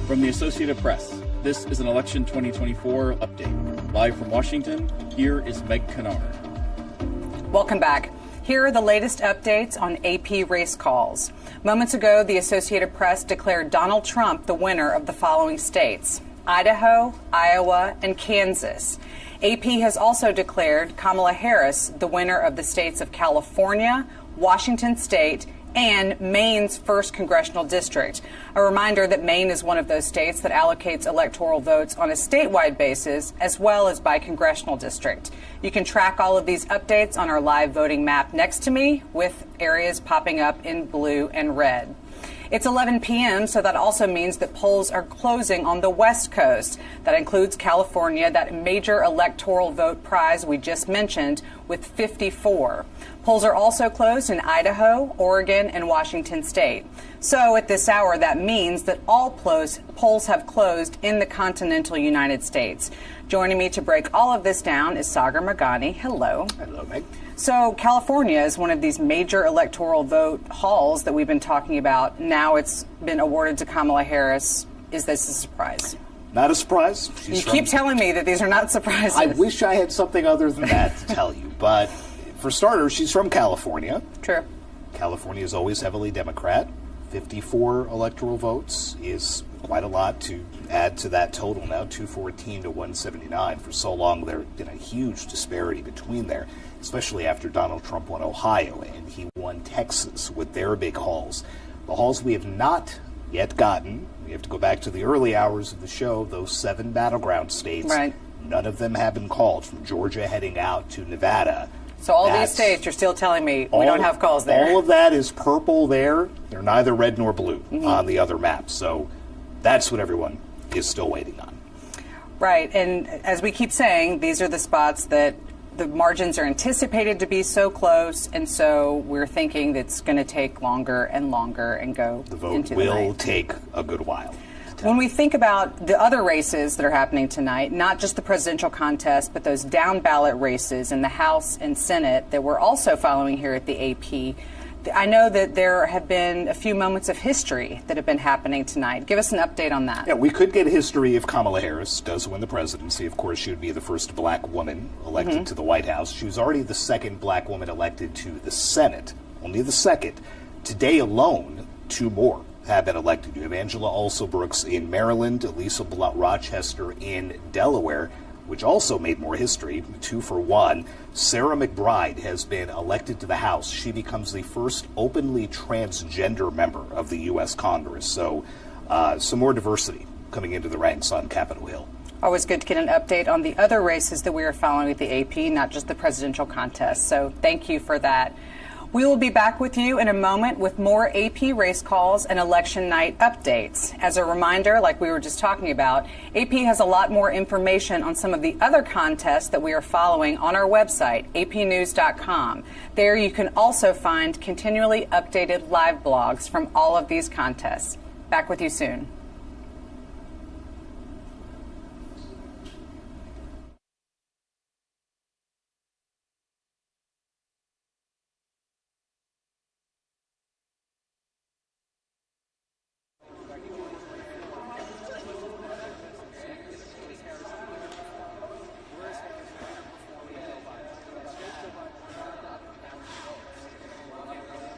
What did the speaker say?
From the Associated Press, this is an Election 2024 update. Live from Washington, here is Meg Kennard. Welcome back. Here are the latest updates on AP race calls. Moments ago, the Associated Press declared Donald Trump the winner of the following states: Idaho, Iowa, and Kansas. AP has also declared Kamala Harris the winner of the states of California, Washington State, and Maine's 1st Congressional District. A reminder that Maine is one of those states that allocates electoral votes on a statewide basis as well as by congressional district. You can track all of these updates on our live voting map next to me, with areas popping up in blue and red. It's 11 p.m., so that also means that polls are closing on the West Coast. That includes California, that major electoral vote prize we just mentioned, with 54. Polls are also closed in Idaho, Oregon, and Washington State. So at this hour, that means that all polls have closed in the continental United States. Joining me to break all of this down is Sagar Meghani. Hello. Hello, Meg. So California is one of these major electoral vote hauls that we've been talking about. Now it's been awarded to Kamala Harris. Is this a surprise? Not a surprise. You keep telling me that these are not surprises. I wish I had something other than that to tell you. But for starters, she's from California. True. California is always heavily Democrat. 54 electoral votes is quite a lot to add to that total now, 214 to 179. For so long, there's been a huge disparity between there, especially after Donald Trump won Ohio and he won Texas with their big hauls. The hauls we have not yet gotten, we have to go back to the early hours of the show, those 7 battleground states. Right. None of them have been called, from Georgia heading out to Nevada. So all these states, you're still telling me we don't have calls there. All of that is purple there. They're neither red nor blue on the other maps. So that's what everyone is still waiting on. Right. And as we keep saying, these are the spots that the margins are anticipated to be so close. And so we're thinking that it's going to take longer and longer and go into the night. The vote will take a good while. When we think about the other races that are happening tonight, not just the presidential contest, but those down ballot races in the House and Senate that we're also following here at the AP, I know that there have been a few moments of history that have been happening tonight. Give us an update on that. Yeah, we could get history if Kamala Harris does win the presidency. Of course, she would be the first black woman elected to the White House. She was already the second black woman elected to the Senate, only the second. Today alone, 2 more have been elected. You have Angela Alsobrooks in Maryland, Elisa Rochester in Delaware, which also made more history, 2 for 1. Sarah McBride has been elected to the House. She becomes the first openly transgender member of the U.S. Congress. So some more diversity coming into the ranks on Capitol Hill. Always good to get an update on the other races that we are following at the AP, not just the presidential contest. So thank you for that. We will be back with you in a moment with more AP race calls and election night updates. As a reminder, like we were just talking about, AP has a lot more information on some of the other contests that we are following on our website, apnews.com. There you can also find continually updated live blogs from all of these contests. Back with you soon.